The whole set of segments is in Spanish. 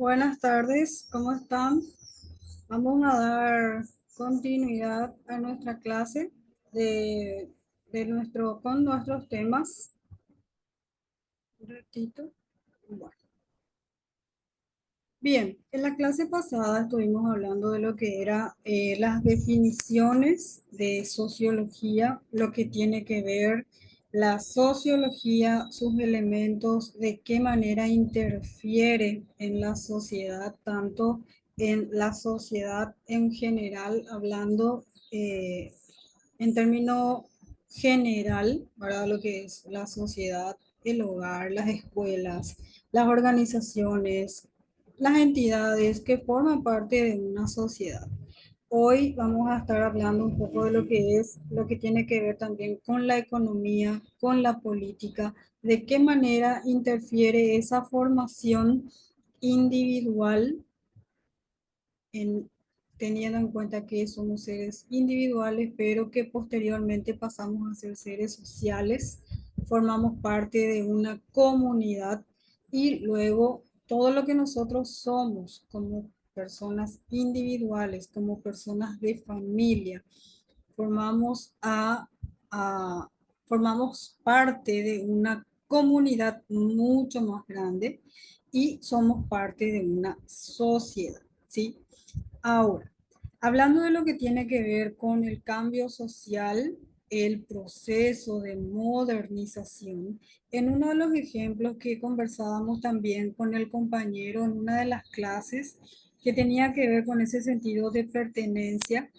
Buenas tardes, ¿cómo están? Vamos a dar continuidad a nuestra clase de, con nuestros temas. Un ratito. Bueno. Bien, en la clase pasada estuvimos hablando de lo que era las definiciones de sociología, lo que tiene que ver la sociología, sus elementos, de qué manera interfiere en la sociedad, tanto en la sociedad en general, hablando en término general, ¿verdad? Lo que es la sociedad, el hogar, las escuelas, las organizaciones, las entidades que forman parte de una sociedad. Hoy vamos a estar hablando un poco de lo que es, lo que tiene que ver también con la economía, con la política, de qué manera interfiere esa formación individual en, teniendo en cuenta que somos seres individuales, pero que posteriormente pasamos a ser seres sociales, formamos parte de una comunidad y luego todo lo que nosotros somos como personas individuales, como personas de familia, formamos a formamos parte de una comunidad mucho más grande y somos parte de una sociedad, ¿sí? Ahora, hablando de lo que tiene que ver con el cambio social, el proceso de modernización, en uno de los ejemplos que conversábamos también con el compañero en una de las clases, que tenía que ver con ese sentido de pertenencia,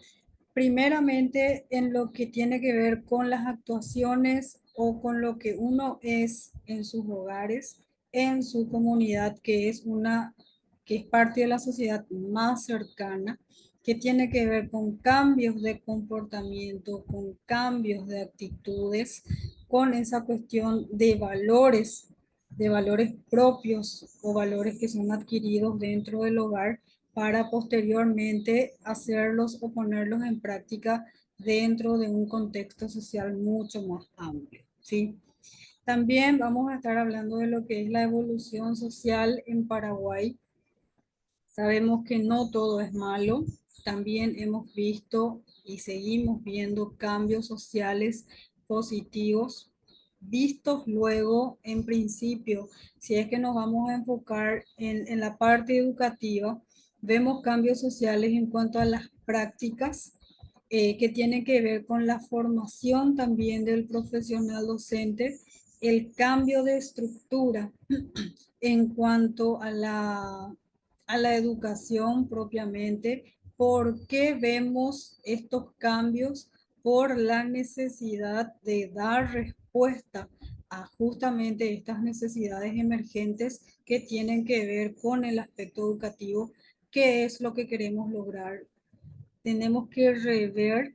primeramente en lo que tiene que ver con las actuaciones o con lo que uno es en sus hogares, en su comunidad, que es parte de la sociedad más cercana, que tiene que ver con cambios de comportamiento, con cambios de actitudes, con esa cuestión de valores propios o valores que son adquiridos dentro del hogar para posteriormente hacerlos o ponerlos en práctica dentro de un contexto social mucho más amplio, ¿sí? También vamos a estar hablando de lo que es la evolución social en Paraguay. Sabemos que no todo es malo. También hemos visto y seguimos viendo cambios sociales positivos, vistos luego, en principio, si es que nos vamos a enfocar en la parte educativa, vemos cambios sociales en cuanto a las prácticas que tienen que ver con la formación también del profesional docente, el cambio de estructura en cuanto a la educación propiamente. ¿Por qué vemos estos cambios? Por la necesidad de dar respuesta a justamente estas necesidades emergentes que tienen que ver con el aspecto educativo, qué es lo que queremos lograr. Tenemos que rever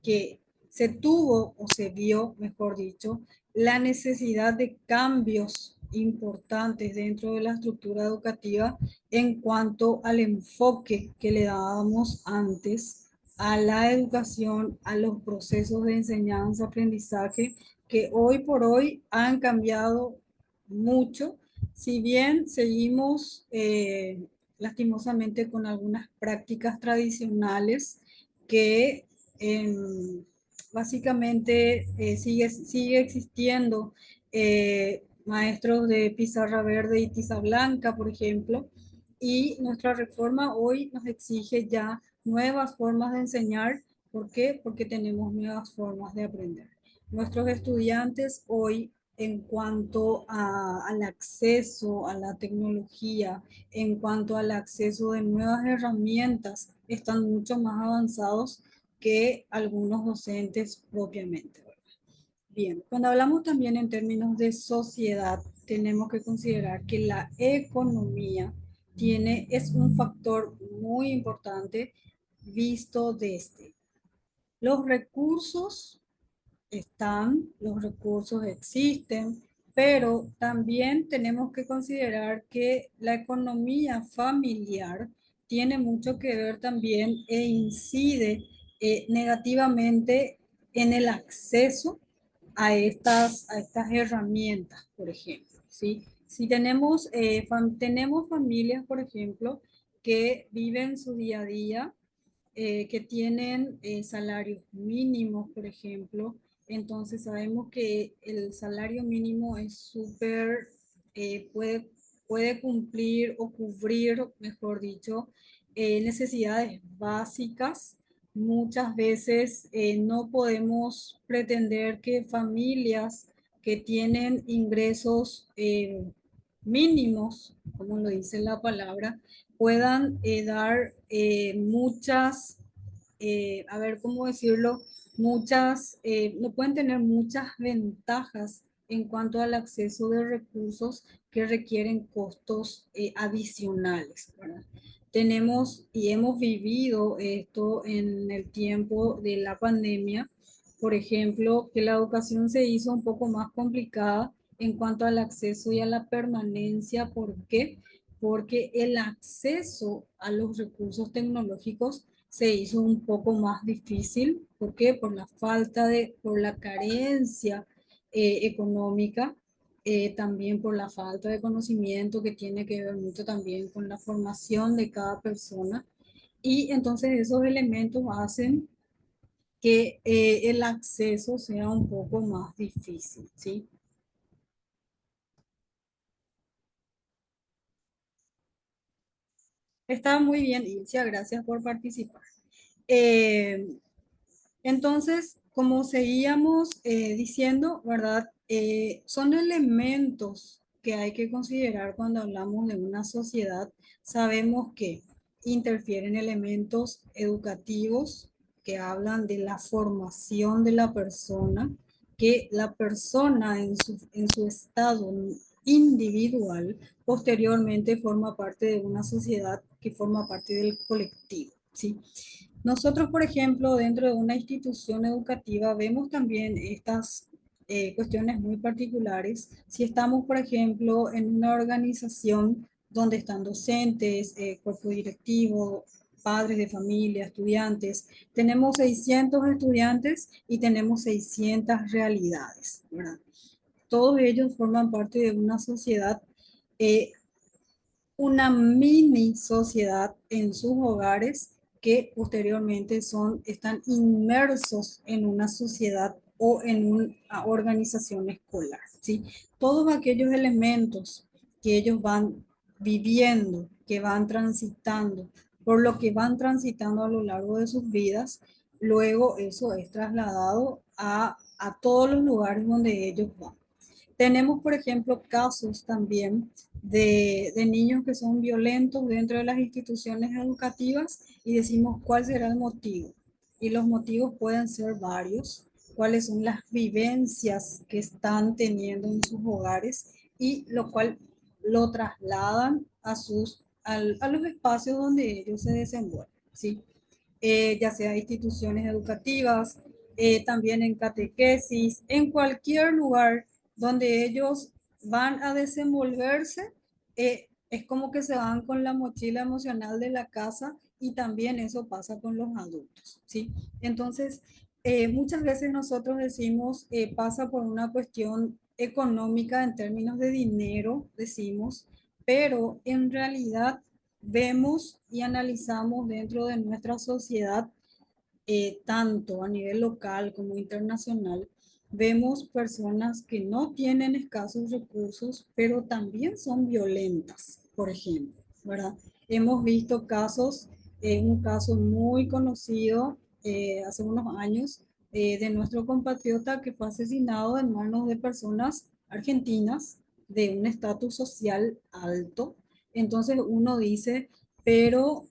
que se tuvo o se vio, mejor dicho, la necesidad de cambios importantes dentro de la estructura educativa en cuanto al enfoque que le dábamos antes a la educación, a los procesos de enseñanza, aprendizaje, que hoy por hoy han cambiado mucho, si bien seguimos lastimosamente con algunas prácticas tradicionales que eh, básicamente sigue existiendo maestros de pizarra verde y tiza blanca, por ejemplo, y nuestra reforma hoy nos exige ya nuevas formas de enseñar. ¿Por qué? Porque tenemos nuevas formas de aprender. Nuestros estudiantes hoy, en cuanto al acceso a la tecnología, en cuanto al acceso de nuevas herramientas, están mucho más avanzados que algunos docentes propiamente, ¿verdad? Bien, cuando hablamos también en términos de sociedad, tenemos que considerar que la economía es un factor muy importante visto desde los recursos los recursos existen, pero también tenemos que considerar que la economía familiar tiene mucho que ver también e incide negativamente en el acceso a estas herramientas, por ejemplo, ¿sí? Si tenemos, tenemos familias, por ejemplo, que viven su día a día, que tienen salarios mínimos, por ejemplo, entonces sabemos que el salario mínimo es súper, puede cumplir o cubrir, mejor dicho, necesidades básicas. Muchas veces no podemos pretender que familias que tienen ingresos mínimos, como lo dice la palabra, puedan dar muchas, a ver cómo decirlo, muchas, no pueden tener muchas ventajas en cuanto al acceso de recursos que requieren costos adicionales, ¿verdad? Tenemos y hemos vivido esto en el tiempo de la pandemia, por ejemplo, que la educación se hizo un poco más complicada en cuanto al acceso y a la permanencia. ¿Por qué? Porque el acceso a los recursos tecnológicos se hizo un poco más difícil. ¿Por qué? Por la falta de, por la carencia económica, también por la falta de conocimiento que tiene que ver mucho también con la formación de cada persona. Y entonces esos elementos hacen que el acceso sea un poco más difícil, ¿sí? Está muy bien, Ilcia, gracias por participar. Eh, Entonces, como seguíamos diciendo, ¿verdad? Son elementos que hay que considerar cuando hablamos de una sociedad. Sabemos que interfieren elementos educativos que hablan de la formación de la persona, que la persona en su estado individual posteriormente forma parte de una sociedad que forma parte del colectivo, ¿sí? Nosotros, por ejemplo, dentro de una institución educativa vemos también estas cuestiones muy particulares. Si estamos, por ejemplo, en una organización donde están docentes, cuerpo directivo, padres de familia, estudiantes, tenemos 600 estudiantes y tenemos 600 realidades, ¿verdad? Todos ellos forman parte de una sociedad, eh, una mini sociedad en sus hogares que posteriormente están inmersos en una sociedad o en una organización escolar, ¿sí? Todos aquellos elementos que ellos van viviendo, que van transitando, por lo que van transitando a lo largo de sus vidas, luego eso es trasladado a todos los lugares donde ellos van. Tenemos, por ejemplo, casos también de niños que son violentos dentro de las instituciones educativas y decimos cuál será el motivo. Y los motivos pueden ser varios, cuáles son las vivencias que están teniendo en sus hogares y lo cual lo trasladan a los espacios donde ellos se desenvuelven, ¿sí? Ya sea instituciones educativas, también en catequesis, en cualquier lugar donde ellos van a desenvolverse, es como que se van con la mochila emocional de la casa y también eso pasa con los adultos, ¿sí? Entonces, muchas veces nosotros decimos, pasa por una cuestión económica en términos de dinero, decimos, pero en realidad vemos y analizamos dentro de nuestra sociedad, tanto a nivel local como internacional, vemos personas que no tienen escasos recursos, pero también son violentas, por ejemplo, ¿verdad? Hemos visto casos, un caso muy conocido hace unos años de nuestro compatriota que fue asesinado en manos de personas argentinas de un estatus social alto. Entonces uno dice, pero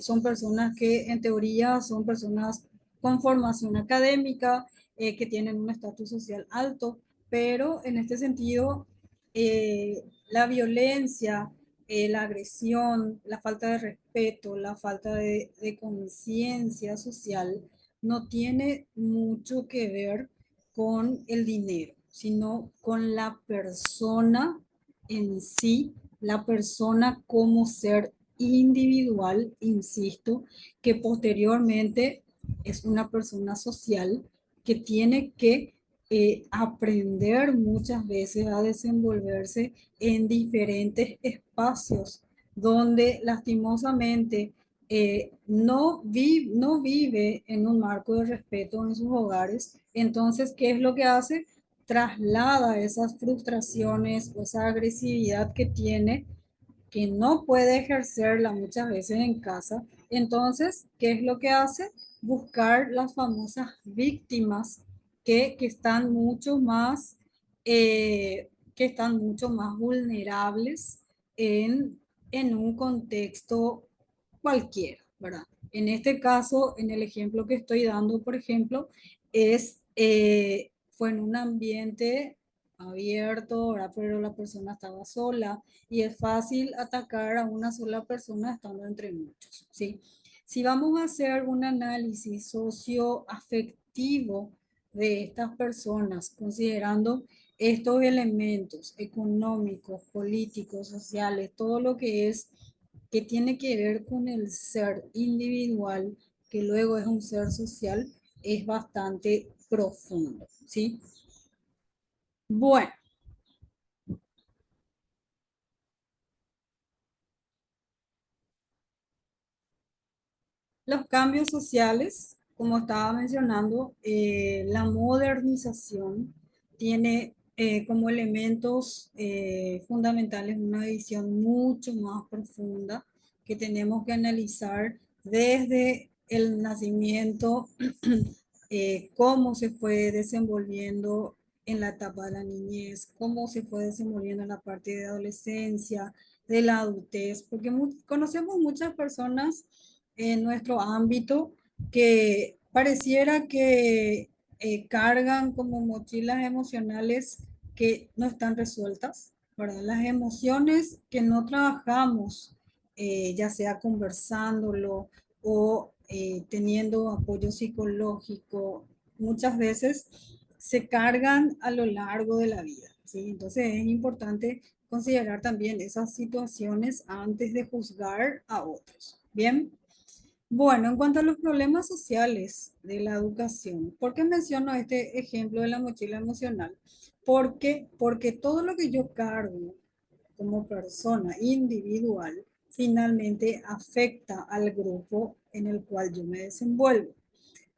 son personas que en teoría son personas con formación académica, que tienen un estatus social alto, pero en este sentido la violencia, la agresión, la falta de respeto, la falta de conciencia social no tiene mucho que ver con el dinero, sino con la persona en sí, la persona como ser individual, insisto, que posteriormente es una persona social que tiene que aprender muchas veces a desenvolverse en diferentes espacios donde lastimosamente no vive en un marco de respeto en sus hogares. Entonces, ¿qué es lo que hace? Traslada esas frustraciones o esa agresividad que tiene, que no puede ejercerla muchas veces en casa. Entonces, ¿qué es lo que hace? Buscar las famosas víctimas que están mucho más, que están mucho más vulnerables en un contexto cualquiera, ¿verdad? En este caso, en el ejemplo que estoy dando, por ejemplo, fue en un ambiente abierto, ¿verdad? Pero la persona estaba sola y es fácil atacar a una sola persona estando entre muchos, ¿sí? Si vamos a hacer un análisis socioafectivo de estas personas, considerando estos elementos económicos, políticos, sociales, todo lo que es, que tiene que ver con el ser individual, que luego es un ser social, es bastante profundo, ¿sí? Bueno, los cambios sociales, como estaba mencionando, la modernización tiene como elementos fundamentales una visión mucho más profunda que tenemos que analizar desde el nacimiento, cómo se fue desenvolviendo en la etapa de la niñez, cómo se fue desenvolviendo en la parte de adolescencia, de la adultez, porque conocemos muchas personas en nuestro ámbito que pareciera que cargan como mochilas emocionales que no están resueltas, ¿verdad? Las emociones que no trabajamos, ya sea conversándolo o teniendo apoyo psicológico, muchas veces se cargan a lo largo de la vida, ¿sí? Entonces es importante considerar también esas situaciones antes de juzgar a otros. Bien. Bueno, en cuanto a los problemas sociales de la educación, ¿por qué menciono este ejemplo de la mochila emocional? Porque todo lo que yo cargo como persona individual finalmente afecta al grupo en el cual yo me desenvuelvo.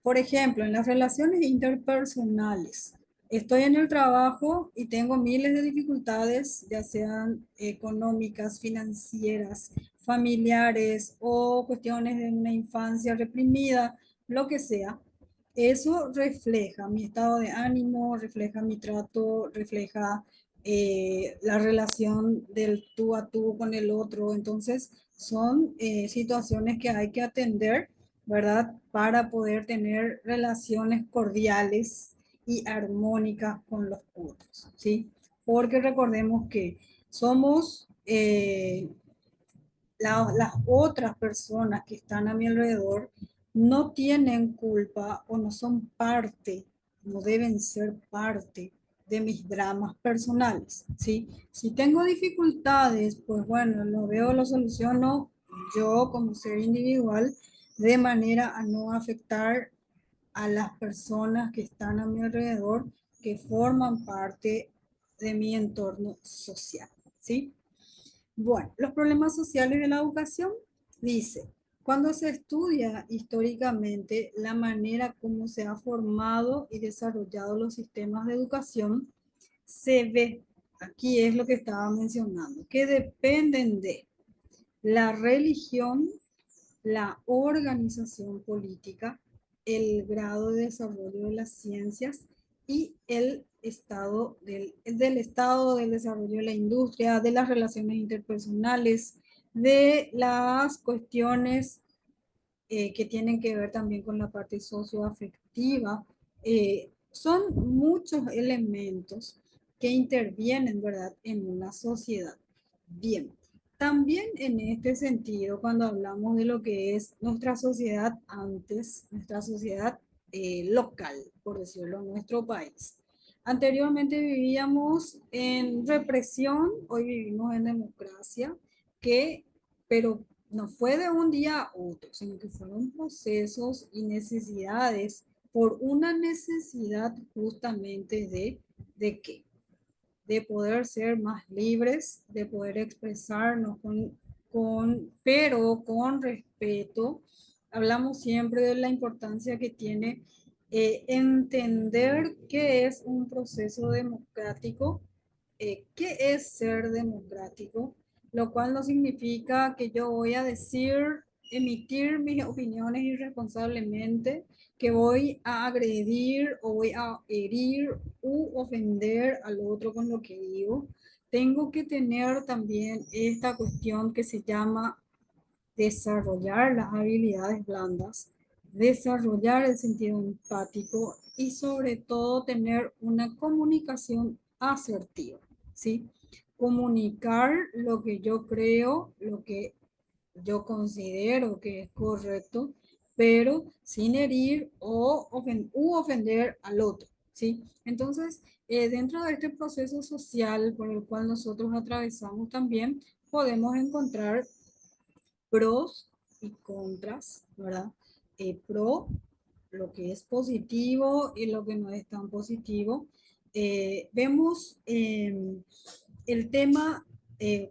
Por ejemplo, en las relaciones interpersonales, estoy en el trabajo y tengo miles de dificultades, ya sean económicas, financieras, familiares o cuestiones de una infancia reprimida, lo que sea. Eso refleja mi estado de ánimo, refleja mi trato, refleja la relación del tú a tú con el otro. Entonces, son situaciones que hay que atender, ¿verdad? Para poder tener relaciones cordiales y armónicas con los otros, ¿sí? Porque recordemos que somos las otras personas que están a mi alrededor no tienen culpa o no son parte, no deben ser parte de mis dramas personales, ¿sí? Si tengo dificultades, pues bueno, lo veo, lo soluciono yo como ser individual de manera a no afectar a las personas que están a mi alrededor, que forman parte de mi entorno social, ¿sí? Bueno, los problemas sociales de la educación, dice, cuando se estudia históricamente la manera como se ha formado y desarrollado los sistemas de educación, se ve, aquí es lo que estaba mencionando, que dependen de la religión, la organización política, el grado de desarrollo de las ciencias y el del estado del desarrollo de la industria, de las relaciones interpersonales, de las cuestiones que tienen que ver también con la parte socioafectiva. Son muchos elementos que intervienen, ¿verdad?, en una sociedad. Bien, también en este sentido, cuando hablamos de lo que es nuestra sociedad antes, nuestra sociedad local, por decirlo, nuestro país. Anteriormente vivíamos en represión, hoy vivimos en democracia, que, pero no fue de un día a otro, sino que fueron procesos y necesidades por una necesidad justamente ¿de qué? De poder ser más libres, de poder expresarnos pero con respeto. Hablamos siempre de la importancia que tiene entender qué es un proceso democrático, qué es ser democrático, lo cual no significa que yo voy a decir, emitir mis opiniones irresponsablemente, que voy a agredir o voy a herir u ofender al otro con lo que digo. Tengo que tener también esta cuestión que se llama desarrollar las habilidades blandas, desarrollar el sentido empático y sobre todo tener una comunicación asertiva, ¿sí? Comunicar lo que yo creo, lo que yo considero que es correcto, pero sin herir u ofender al otro, ¿sí? Entonces, dentro de este proceso social por el cual nosotros atravesamos también, podemos encontrar pros y contras, ¿verdad? Pro, lo que es positivo y lo que no es tan positivo. Vemos el tema,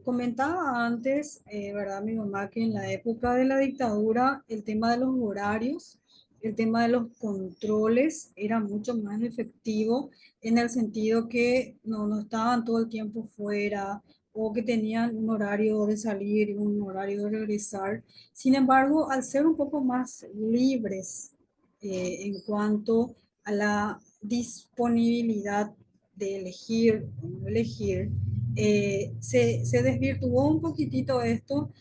comentaba antes, ¿verdad? Mi mamá que en la época de la dictadura el tema de los horarios, el tema de los controles era mucho más efectivo en el sentido que no estaban todo el tiempo fuera o que tenían un horario de salir y un horario de regresar. Sin embargo, al ser un poco más libres en cuanto a la disponibilidad de elegir o no elegir, se desvirtuó un poquitito esto.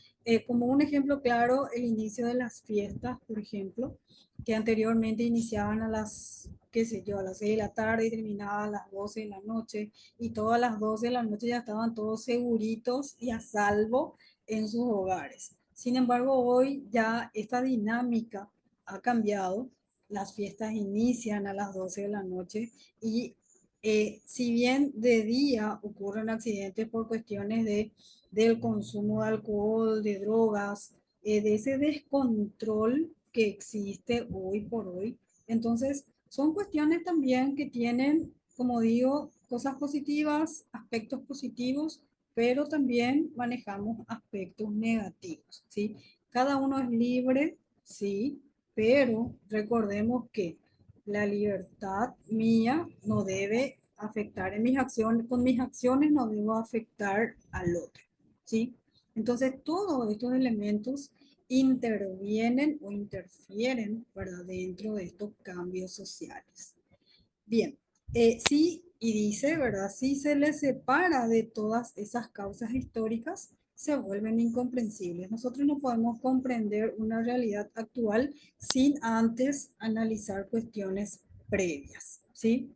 Como un ejemplo claro, el inicio de las fiestas, por ejemplo, que anteriormente iniciaban a las, qué sé yo, a las 6 de la tarde y terminaban a las 12 de la noche, y todas las 12 de la noche ya estaban todos seguritos y a salvo en sus hogares. Sin embargo, hoy ya esta dinámica ha cambiado. Las fiestas inician a las 12 de la noche y si bien de día ocurren accidentes por cuestiones del consumo de alcohol, de drogas, de ese descontrol que existe hoy por hoy, entonces son cuestiones también que tienen, como digo, cosas positivas, aspectos positivos, pero también manejamos aspectos negativos, ¿sí? Cada uno es libre, sí, pero recordemos que la libertad mía no debe afectar en mis acciones, con mis acciones no debo afectar al otro, ¿sí? Entonces, todos estos elementos intervienen o interfieren, ¿verdad? Dentro de estos cambios sociales. Bien, sí, y dice, ¿verdad? Si se les separa de todas esas causas históricas, se vuelven incomprensibles. Nosotros no podemos comprender una realidad actual sin antes analizar cuestiones previas, ¿sí?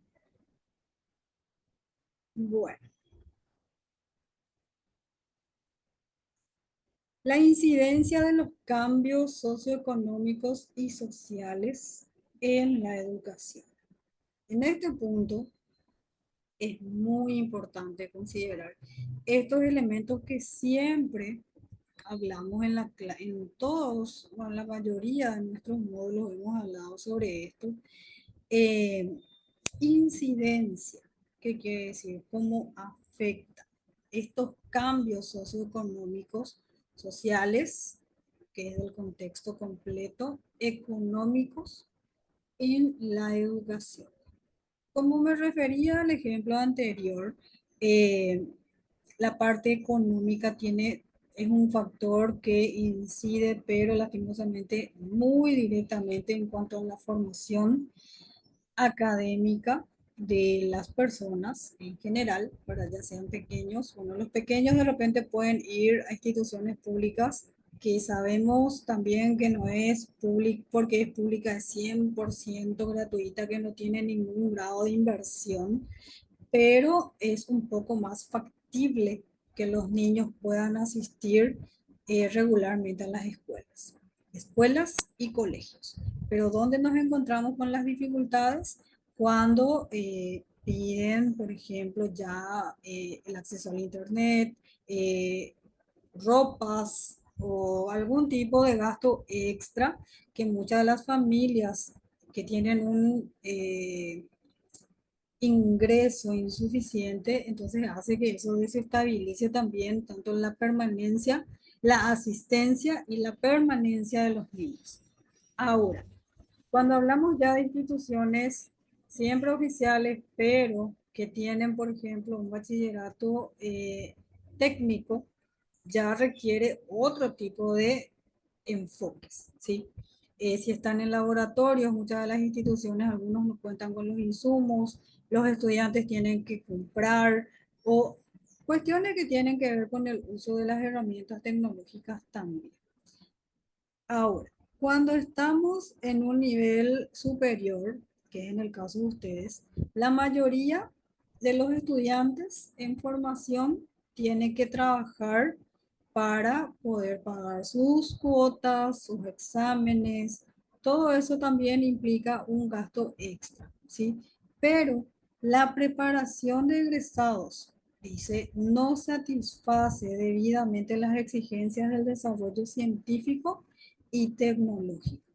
Bueno, la incidencia de los cambios socioeconómicos y sociales en la educación. En este punto, es muy importante considerar estos elementos que siempre hablamos en todos, o en la mayoría de nuestros módulos hemos hablado sobre esto. Eh, Incidencia, ¿qué quiere decir? ¿Cómo afecta estos cambios socioeconómicos, sociales, que es el contexto completo, económicos en la educación? Como me refería al ejemplo anterior, eh, la parte económica es un factor que incide, pero lastimosamente muy directamente en cuanto a la formación académica de las personas en general, para ya sean pequeños. Bueno, los pequeños de repente pueden ir a instituciones públicas que sabemos también que no es pública, porque es pública, es 100% gratuita, que no tiene ningún grado de inversión, pero es un poco más factible que los niños puedan asistir regularmente a las escuelas, escuelas y colegios. Pero ¿dónde nos encontramos con las dificultades? Cuando piden, por ejemplo, ya el acceso al Internet, eh, ropas o algún tipo de gasto extra que muchas de las familias que tienen un ingreso insuficiente, entonces hace que eso desestabilice también tanto la permanencia, la asistencia y la permanencia de los niños. Ahora, cuando hablamos ya de instituciones siempre oficiales, pero que tienen, por ejemplo, un bachillerato técnico, ya requiere otro tipo de enfoques, ¿sí? Si están en laboratorios, muchas de las instituciones, algunos no cuentan con los insumos, los estudiantes tienen que comprar o cuestiones que tienen que ver con el uso de las herramientas tecnológicas también. Ahora, cuando estamos en un nivel superior, que es en el caso de ustedes, la mayoría de los estudiantes en formación tiene que trabajar para poder pagar sus cuotas, sus exámenes. Todo eso también implica un gasto extra, ¿sí? Pero la preparación de egresados, dice, no satisface debidamente las exigencias del desarrollo científico y tecnológico.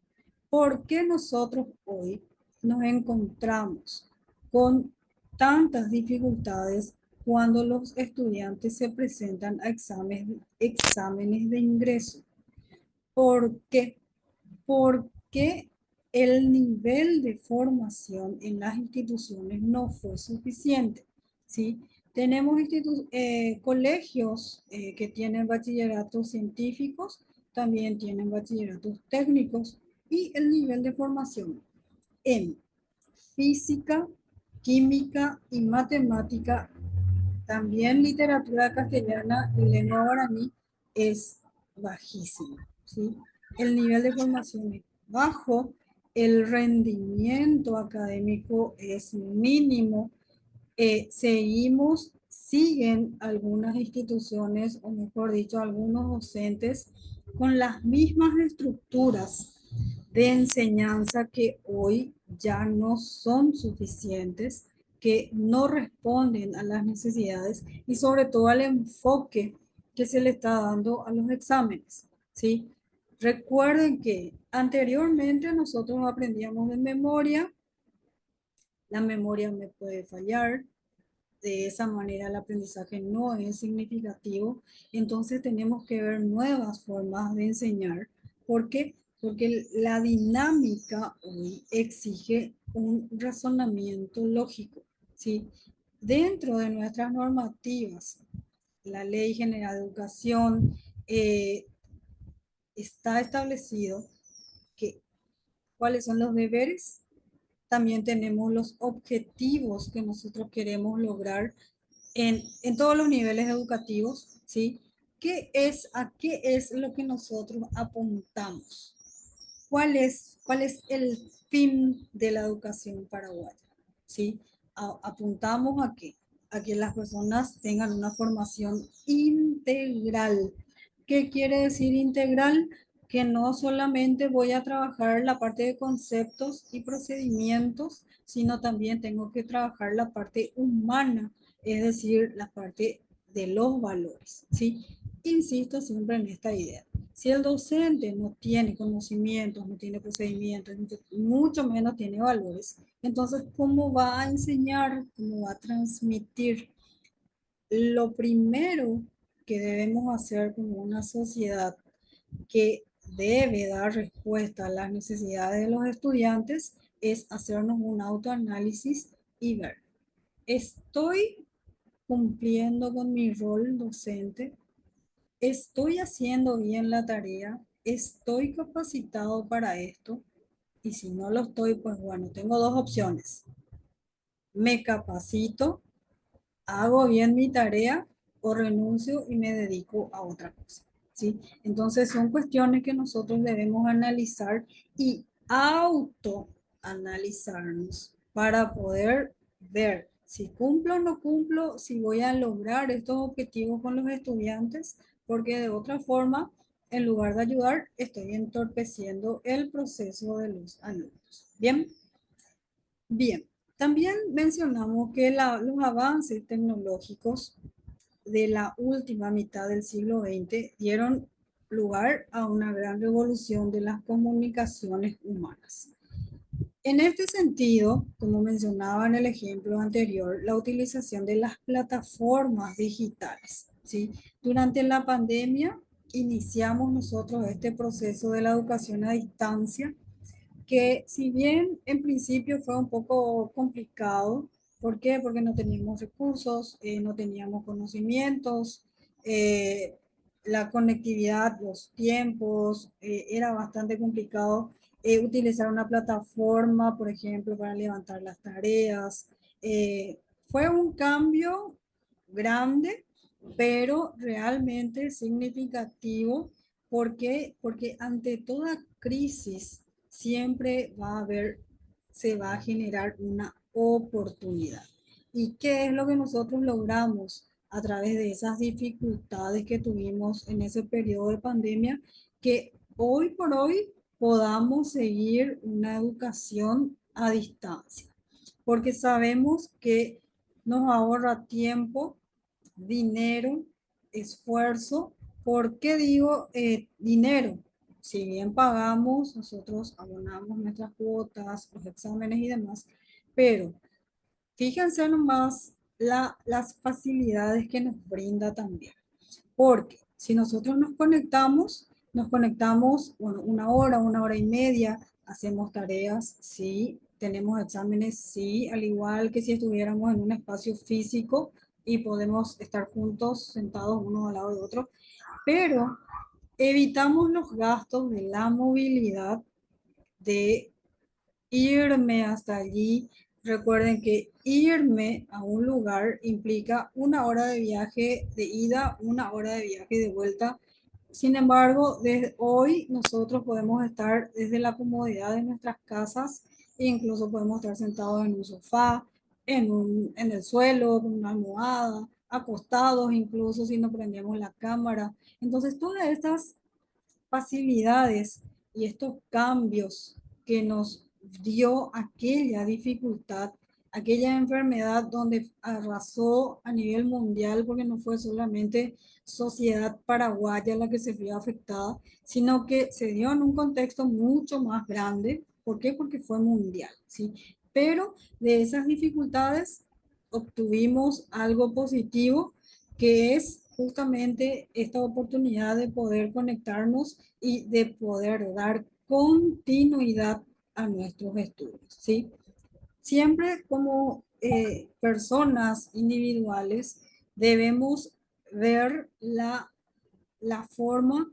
¿Por qué nosotros hoy nos encontramos con tantas dificultades cuando los estudiantes se presentan a exámenes de ingreso? ¿Por qué? Porque el nivel de formación en las instituciones no fue suficiente, ¿sí? Tenemos colegios que tienen bachilleratos científicos, también tienen bachilleratos técnicos y el nivel de formación en física, química y matemática, también literatura castellana y lengua guaraní es bajísimo, ¿sí? El nivel de formación es bajo, el rendimiento académico es mínimo. Siguen algunas instituciones, o mejor dicho, algunos docentes con las mismas estructuras de enseñanza que hoy ya no son suficientes, que no responden a las necesidades y sobre todo al enfoque que se le está dando a los exámenes, ¿sí? Recuerden que anteriormente nosotros aprendíamos de memoria, la memoria me puede fallar, de esa manera el aprendizaje no es significativo, entonces tenemos que ver nuevas formas de enseñar. ¿Por qué? Porque la dinámica hoy exige un razonamiento lógico, ¿sí? Dentro de nuestras normativas, la Ley General de Educación está establecido que cuáles son los deberes, también tenemos los objetivos que nosotros queremos lograr en todos los niveles educativos, ¿sí? ¿A qué es lo que nosotros apuntamos? Cuál es el fin de la educación paraguaya? ¿Sí? Apuntamos a qué? A que las personas tengan una formación integral. ¿Qué quiere decir integral? Que no solamente voy a trabajar la parte de conceptos y procedimientos, sino también tengo que trabajar la parte humana, es decir, la parte de los valores, ¿sí? Insisto siempre en esta idea. Si el docente no tiene conocimientos, no tiene procedimientos, mucho menos tiene valores, entonces, ¿cómo va a enseñar? ¿Cómo va a transmitir? Lo primero que debemos hacer como una sociedad que debe dar respuesta a las necesidades de los estudiantes es hacernos un autoanálisis y ver, ¿estoy cumpliendo con mi rol docente? ¿Estoy haciendo bien la tarea? ¿Estoy capacitado para esto? Y si no lo estoy, pues bueno, tengo dos opciones. Me capacito, hago bien mi tarea o renuncio y me dedico a otra cosa, ¿sí? Entonces son cuestiones que nosotros debemos analizar y autoanalizarnos para poder ver si cumplo o no cumplo, si voy a lograr estos objetivos con los estudiantes, porque de otra forma, en lugar de ayudar, estoy entorpeciendo el proceso de los alumnos. Bien. Bien, también mencionamos que los avances tecnológicos de la última mitad del siglo XX dieron lugar a una gran revolución de las comunicaciones humanas. En este sentido, como mencionaba en el ejemplo anterior, la utilización de las plataformas digitales, ¿sí? Durante la pandemia iniciamos nosotros este proceso de la educación a distancia que si bien en principio fue un poco complicado, ¿por qué? Porque no teníamos recursos, no teníamos conocimientos, eh, la conectividad, los tiempos, era bastante complicado utilizar una plataforma, por ejemplo, para levantar las tareas. Eh, Fue un cambio grande, pero realmente significativo. ¿Por qué? Porque ante toda crisis, siempre va a haber, se va a generar una oportunidad. ¿Y qué es lo que nosotros logramos a través de esas dificultades que tuvimos en ese periodo de pandemia? Que hoy por hoy podamos seguir una educación a distancia, porque sabemos que nos ahorra tiempo, dinero, esfuerzo. ¿Por qué digo dinero? Si bien pagamos, nosotros abonamos nuestras cuotas, los exámenes y demás, pero fíjense nomás las facilidades que nos brinda también. Porque si nosotros nos conectamos, bueno, una hora y media, hacemos tareas, sí, tenemos exámenes, sí, al igual que si estuviéramos en un espacio físico y podemos estar juntos, sentados uno al lado de otro, pero evitamos los gastos de la movilidad, de irme hasta allí. Recuerden que irme a un lugar implica una hora de viaje de ida, una hora de viaje de vuelta. Sin embargo, desde hoy nosotros podemos estar desde la comodidad de nuestras casas e incluso podemos estar sentados en un sofá, en el suelo, con una almohada, acostados incluso si no prendemos la cámara. Entonces, todas estas facilidades y estos cambios que nos dio aquella dificultad, aquella enfermedad donde arrasó a nivel mundial, porque no fue solamente sociedad paraguaya la que se vio afectada, sino que se dio en un contexto mucho más grande. ¿Por qué? Porque fue mundial, ¿sí? Pero de esas dificultades obtuvimos algo positivo, que es justamente esta oportunidad de poder conectarnos y de poder dar continuidad a nuestros estudios, ¿sí? Siempre como personas individuales debemos ver la forma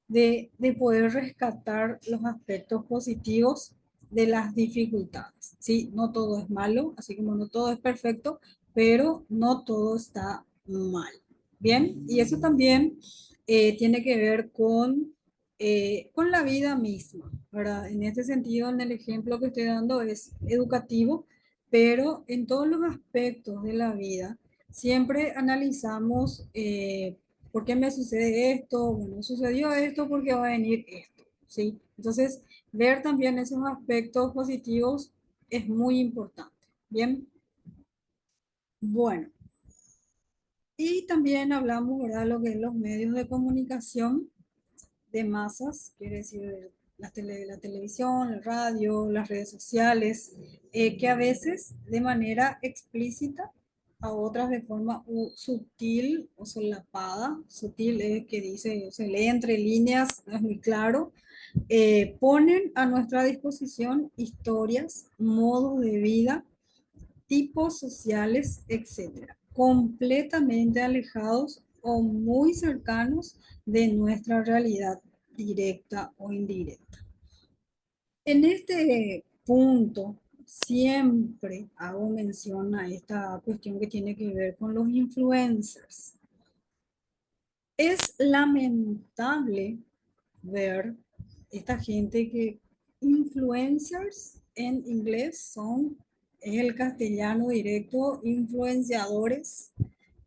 de poder rescatar los aspectos positivos de las dificultades. Sí, no todo es malo, así como no todo es perfecto, pero no todo está mal. Bien, y eso también tiene que ver con la vida misma, ¿verdad? En este sentido, en el ejemplo que estoy dando es educativo, pero en todos los aspectos de la vida siempre analizamos ¿por qué me sucede esto? Bueno, sucedió esto porque va a venir esto, ¿sí? Entonces, ver también esos aspectos positivos es muy importante. Bien, bueno, y también hablamos, ¿verdad?, lo que es los medios de comunicación de masas, quiere decir la televisión, la radio, las redes sociales, que a veces de manera explícita, a otras de forma sutil o solapada. Sutil es que dice, se lee entre líneas, no es muy claro. Ponen a nuestra disposición historias, modos de vida, tipos sociales, etcétera, completamente alejados o muy cercanos de nuestra realidad directa o indirecta. En este punto, siempre hago mención a esta cuestión que tiene que ver con los influencers. Es lamentable ver esta gente que influencers en inglés son, es el castellano directo, influenciadores,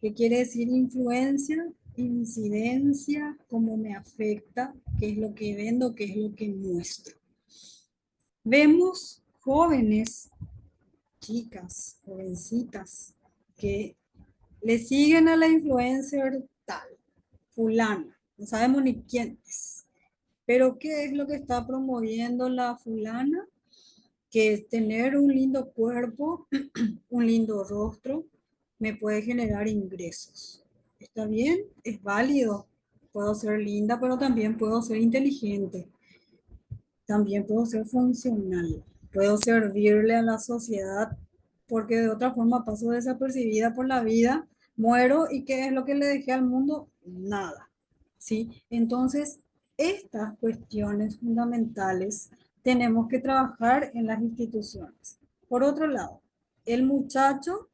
que quiere decir influencia, incidencia, cómo me afecta, qué es lo que vendo, qué es lo que muestro. Vemos jóvenes, chicas, jovencitas, que le siguen a la influencer tal, fulana, no sabemos ni quién es. Pero ¿qué es lo que está promoviendo la fulana? que tener un lindo cuerpo, un lindo rostro, me puede generar ingresos. ¿Está bien? Es válido. Puedo ser linda, pero también puedo ser inteligente. También puedo ser funcional. Puedo servirle a la sociedad porque de otra forma paso desapercibida por la vida, muero y ¿qué es lo que le dejé al mundo? Nada. ¿Sí? Entonces, estas cuestiones fundamentales tenemos que trabajar en las instituciones. Por otro lado, el muchacho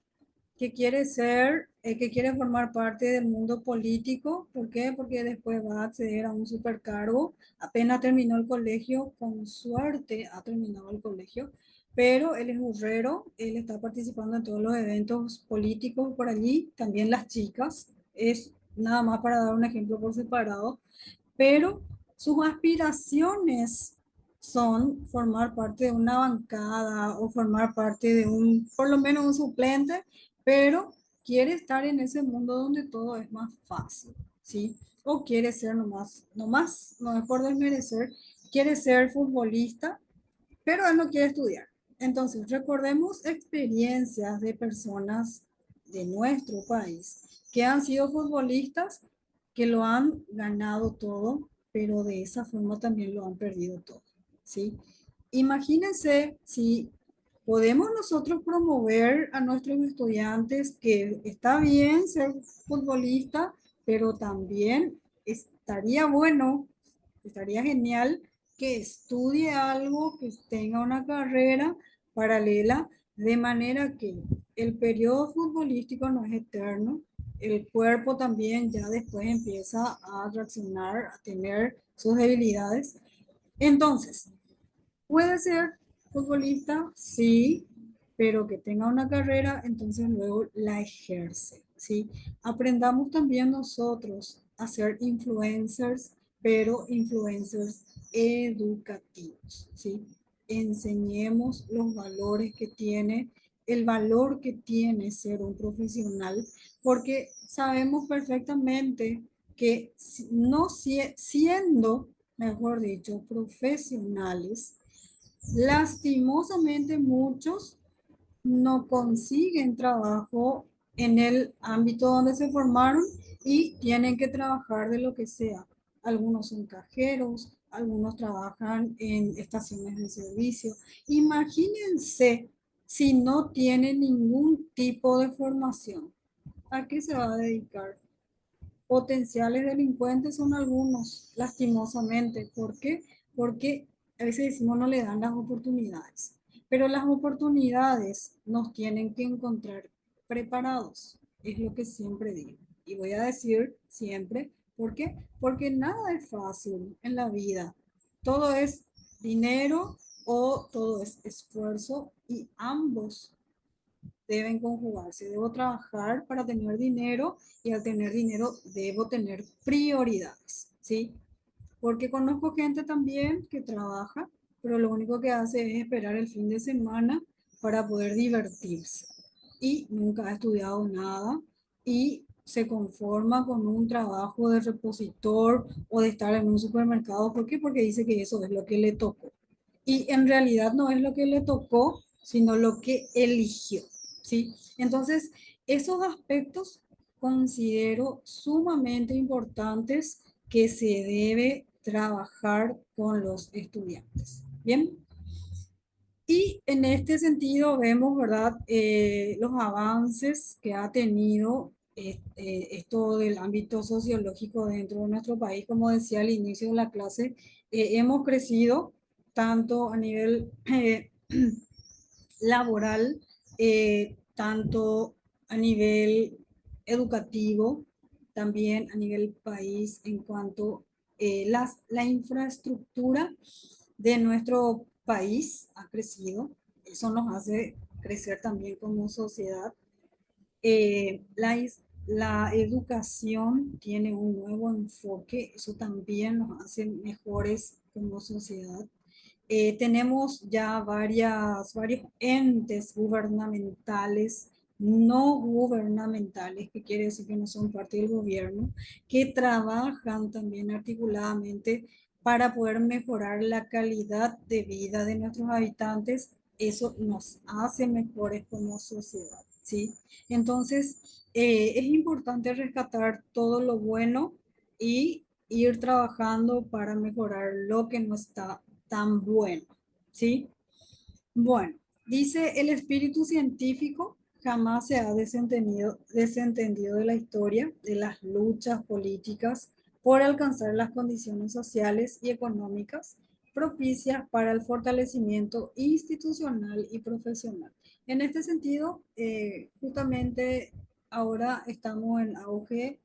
que quiere ser, que quiere formar parte del mundo político. ¿Por qué? Porque después va a acceder a un supercargo. Apenas terminó el colegio, con suerte ha terminado el colegio, pero él es burrero, él está participando en todos los eventos políticos por allí, también las chicas, es nada más para dar un ejemplo por separado, pero sus aspiraciones son formar parte de una bancada o formar parte de un, por lo menos un suplente, pero quiere estar en ese mundo donde todo es más fácil, ¿sí? O quiere ser nomás, no es por desmerecer, quiere ser futbolista, pero él no quiere estudiar. Entonces, recordemos experiencias de personas de nuestro país que han sido futbolistas, que lo han ganado todo, pero de esa forma también lo han perdido todo, ¿sí? Imagínense si podemos nosotros promover a nuestros estudiantes que está bien ser futbolista, pero también estaría bueno, estaría genial que estudie algo, que tenga una carrera paralela, de manera que el periodo futbolístico no es eterno, el cuerpo también ya después empieza a reaccionar, a tener sus debilidades. Entonces, puede ser futbolista, sí, pero que tenga una carrera, entonces luego la ejerce, ¿sí? Aprendamos también nosotros a ser influencers, pero influencers educativos, ¿sí? Enseñemos los valores que tiene, el valor que tiene ser un profesional, porque sabemos perfectamente que no siendo, mejor dicho, profesionales, lastimosamente muchos no consiguen trabajo en el ámbito donde se formaron y tienen que trabajar de lo que sea. Algunos son cajeros, algunos trabajan en estaciones de servicio. Imagínense si no tienen ningún tipo de formación. ¿A qué se va a dedicar? Potenciales delincuentes son algunos, lastimosamente. ¿Por qué? Porque a veces decimos no le dan las oportunidades, pero las oportunidades nos tienen que encontrar preparados, es lo que siempre digo. Y voy a decir siempre, ¿por qué? Porque nada es fácil en la vida. Todo es dinero o todo es esfuerzo y ambos deben conjugarse. Debo trabajar para tener dinero y al tener dinero debo tener prioridades, ¿sí? Porque conozco gente también que trabaja, pero lo único que hace es esperar el fin de semana para poder divertirse y nunca ha estudiado nada y se conforma con un trabajo de repositor o de estar en un supermercado. ¿Por qué? Porque dice que eso es lo que le tocó. Y en realidad no es lo que le tocó, sino lo que eligió, ¿sí? Entonces, esos aspectos considero sumamente importantes que se debe trabajar con los estudiantes. Bien, y en este sentido vemos, ¿verdad?, los avances que ha tenido esto del ámbito sociológico dentro de nuestro país. Como decía al inicio de la clase, hemos crecido tanto a nivel laboral, tanto a nivel educativo, también a nivel país en cuanto la infraestructura de nuestro país ha crecido. Eso nos hace crecer también como sociedad. La educación tiene un nuevo enfoque, eso también nos hace mejores como sociedad. Tenemos ya varios entes gubernamentales, no gubernamentales, que quiere decir que no son parte del gobierno, que trabajan también articuladamente para poder mejorar la calidad de vida de nuestros habitantes eso nos hace mejores como sociedad, ¿sí? Entonces, es importante rescatar todo lo bueno y ir trabajando para mejorar lo que no está tan bueno, ¿sí? Bueno, dice el espíritu científico jamás se ha desentendido de la historia, de las luchas políticas por alcanzar las condiciones sociales y económicas propicias para el fortalecimiento institucional y profesional. En este sentido, justamente ahora estamos en auge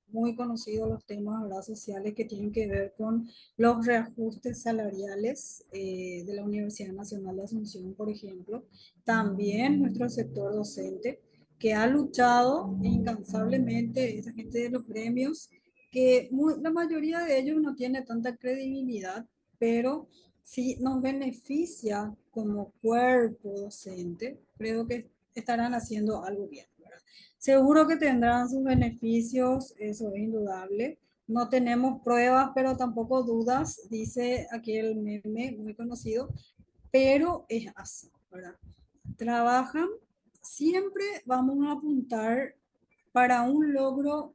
muy conocidos los temas, ¿verdad?, sociales que tienen que ver con los reajustes salariales de la Universidad Nacional de Asunción, por ejemplo. También nuestro sector docente, que ha luchado incansablemente, esa gente de los gremios, que la mayoría de ellos no tiene tanta credibilidad, pero sí nos beneficia como cuerpo docente. Creo que estarán haciendo algo bien. Seguro que tendrán sus beneficios, eso es indudable. No tenemos pruebas, pero tampoco dudas, dice aquel meme muy conocido, pero es así, ¿verdad? Trabajan, siempre vamos a apuntar para un logro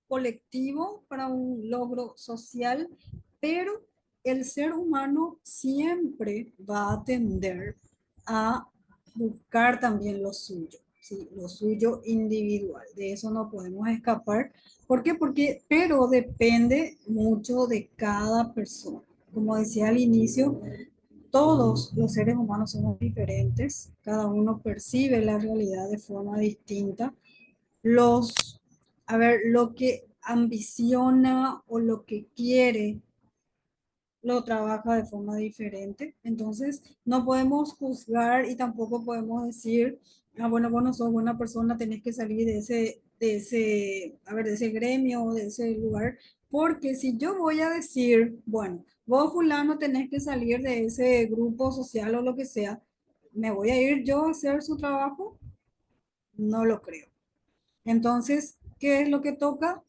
colectivo, para un logro social, pero el ser humano siempre va a tender a buscar también lo suyo, ¿sí? Lo suyo individual. De eso no podemos escapar. ¿Por qué? Porque, pero depende mucho de cada persona. Como decía al inicio, todos los seres humanos somos diferentes, cada uno percibe la realidad de forma distinta. Los, a ver, lo que ambiciona o lo que quiere lo trabaja de forma diferente. Entonces, no podemos juzgar y tampoco podemos decir, ah, bueno, vos no sos buena persona, tenés que salir de ese gremio, de ese lugar, porque si yo voy a decir, bueno, vos fulano tenés que salir de ese grupo social o lo que sea, ¿me voy a ir yo a hacer su trabajo? No lo creo. Entonces, ¿qué es lo que toca?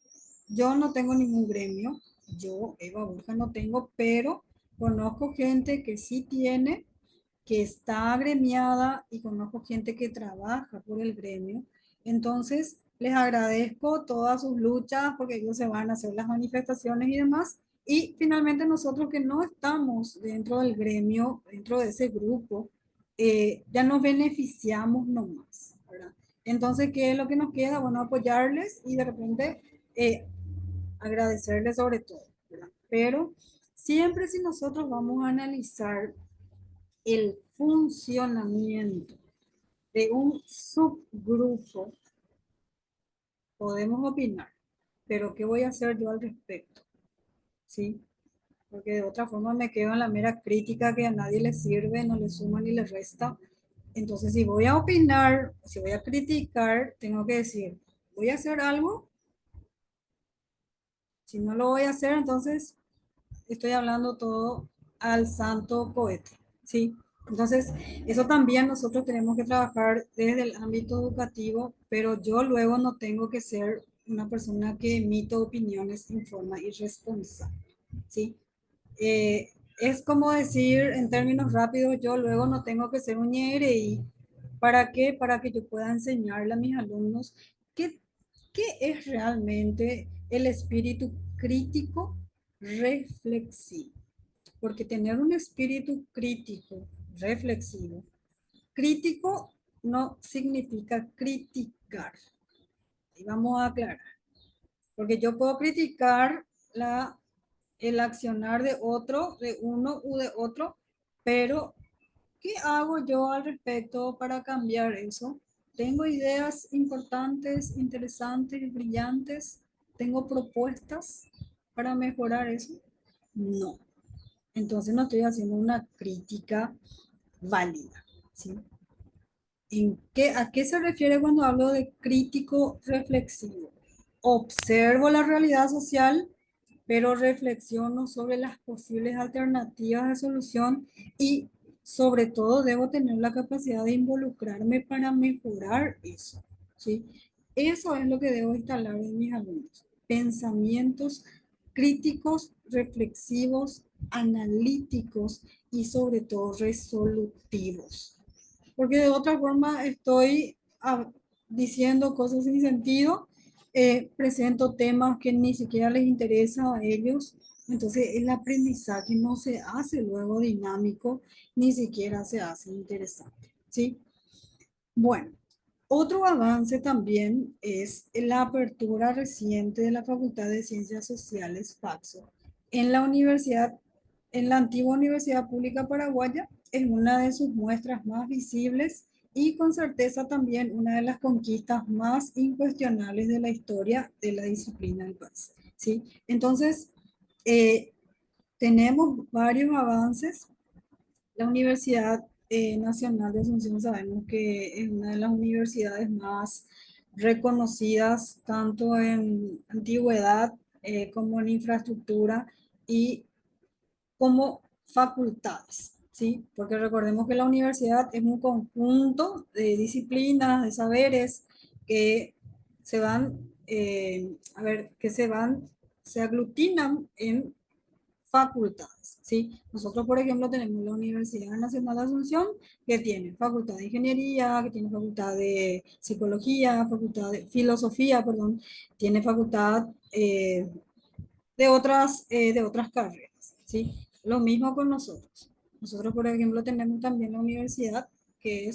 Yo no tengo ningún gremio, yo, Eva Borja, no tengo, pero conozco gente que sí tiene, que está agremiada y conozco gente que trabaja por el gremio. Entonces, les agradezco todas sus luchas porque ellos se van a hacer las manifestaciones y demás. Y finalmente nosotros que no estamos dentro del gremio, dentro de ese grupo, ya nos beneficiamos nomás, ¿verdad? Entonces, ¿qué es lo que nos queda? Bueno, apoyarles y de repente agradecerles sobre todo, ¿verdad? Pero siempre si nosotros vamos a analizar el funcionamiento de un subgrupo, podemos opinar, pero ¿qué voy a hacer yo al respecto? ¿Sí? Porque de otra forma me quedo en la mera crítica que a nadie le sirve, no le suma ni le resta. Entonces, si voy a opinar, si voy a criticar, tengo que decir, ¿voy a hacer algo? Si no lo voy a hacer, entonces estoy hablando todo al santo cohete, ¿sí? Entonces, eso también nosotros tenemos que trabajar desde el ámbito educativo, pero yo luego no tengo que ser una persona que emite opiniones en forma irresponsable, ¿sí? Eh, es como decir en términos rápidos, yo luego no tengo que ser un ñereí. ¿Para qué? Para que yo pueda enseñarle a mis alumnos qué, qué es realmente el espíritu crítico reflexivo. Porque tener un espíritu crítico, reflexivo, crítico no significa criticar. Y vamos a aclarar. Porque yo puedo criticar el accionar de otro, de uno u de otro, pero ¿qué hago yo al respecto para cambiar eso? ¿Tengo ideas importantes, interesantes, brillantes? ¿Tengo propuestas para mejorar eso? No. Entonces no estoy haciendo una crítica válida, ¿sí? ¿A qué se refiere cuando hablo de crítico reflexivo? Observo la realidad social, pero reflexiono sobre las posibles alternativas de solución y sobre todo debo tener la capacidad de involucrarme para mejorar eso, ¿sí? Eso es lo que debo instalar en mis alumnos. Pensamientos críticos, reflexivos, analíticos y sobre todo resolutivos. Porque de otra forma estoy diciendo cosas sin sentido, presento temas que ni siquiera les interesa a ellos. Entonces el aprendizaje no se hace luego dinámico, ni siquiera se hace interesante, ¿sí? Bueno, otro avance también es la apertura reciente de la Facultad de Ciencias Sociales, FACSO, en la universidad, en la antigua Universidad Pública Paraguaya. Es una de sus muestras más visibles y con certeza también una de las conquistas más incuestionables de la historia de la disciplina del país, ¿sí? Entonces, eh, tenemos varios avances. La Universidad Nacional de Asunción sabemos que es una de las universidades más reconocidas tanto en antigüedad como en infraestructura y como facultades, ¿sí? Porque recordemos que la universidad es un conjunto de disciplinas, de saberes que se van, se aglutinan en facultades, ¿sí? Nosotros, por ejemplo, tenemos la Universidad Nacional de Asunción, que tiene facultad de ingeniería, que tiene facultad de psicología, facultad de filosofía, perdón, tiene facultad de otras carreras, ¿sí? Lo mismo con nosotros. Nosotros, por ejemplo, tenemos también la universidad que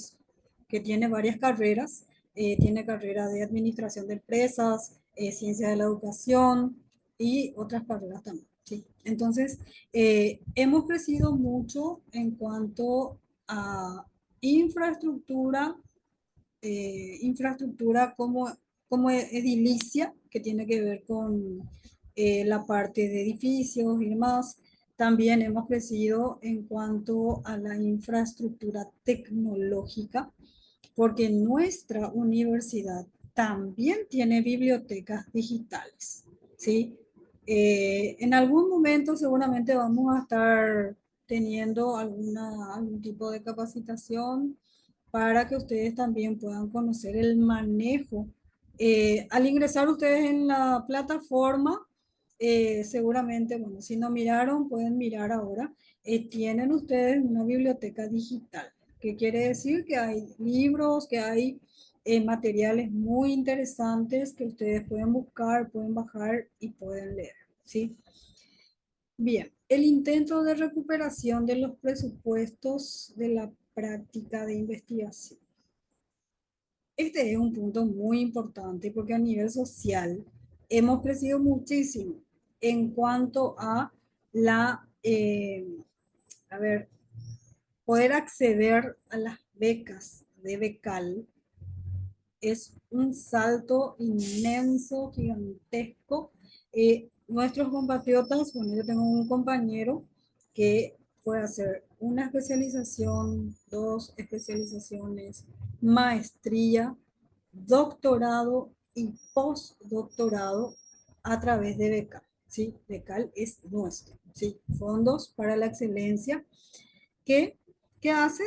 tiene varias carreras. Tiene carrera de administración de empresas, ciencia de la educación y otras carreras también, ¿sí? Entonces, hemos crecido mucho en cuanto a infraestructura, infraestructura como edilicia, que tiene que ver con la parte de edificios y demás. También hemos crecido en cuanto a la infraestructura tecnológica, porque nuestra universidad también tiene bibliotecas digitales, ¿sí? En algún momento seguramente vamos a estar teniendo algún tipo de capacitación para que ustedes también puedan conocer el manejo. Al ingresar ustedes en la plataforma, seguramente, bueno, si no miraron, pueden mirar ahora. Tienen ustedes una biblioteca digital, que quiere decir que hay libros, que hay materiales muy interesantes que ustedes pueden buscar, pueden bajar y pueden leer, ¿sí? Bien, el intento de recuperación de los presupuestos de la práctica de investigación. Este es un punto muy importante porque a nivel social hemos crecido muchísimo en cuanto a a ver, poder acceder a las becas de Becal. Es un salto inmenso, gigantesco. Nuestros compatriotas, bueno, yo tengo un compañero que fue a hacer una especialización, dos especializaciones, maestría, doctorado y postdoctorado a través de Becal, ¿sí? Becal es nuestro, ¿sí? Fondos para la excelencia que, que hace